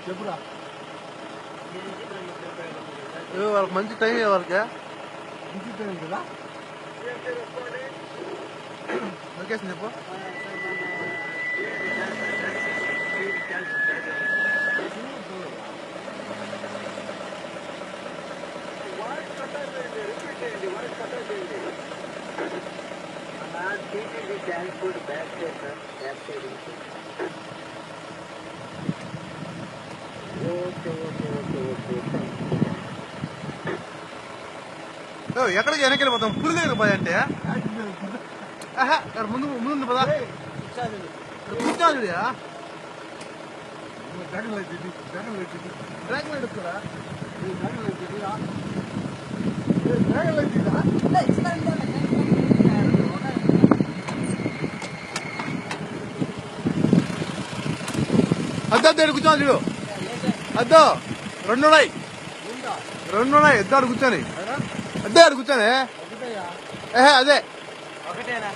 చెప్పురా వాళ్ళకి మంచి టైం వాళ్ళకి మంచి టైం కదా లొకేషన్ చెప్పు. ఎక్కడికి వెనక్కి వెళ్ళిపోతాం? పులి దగ్గర పోయా అంటే ముందు ముందు పదా కూర్చోాలి. Dragon light dragon light dragon light వస్తారా? డ్రాగన్ లైట్ అద్దాడు కూర్చోాలి చూడు. అద్దో రెండు ఉన్నాయి ఎద్దాడు కూర్చొని అద్దే ఆడు కూర్చొని అదే ఒకటేనా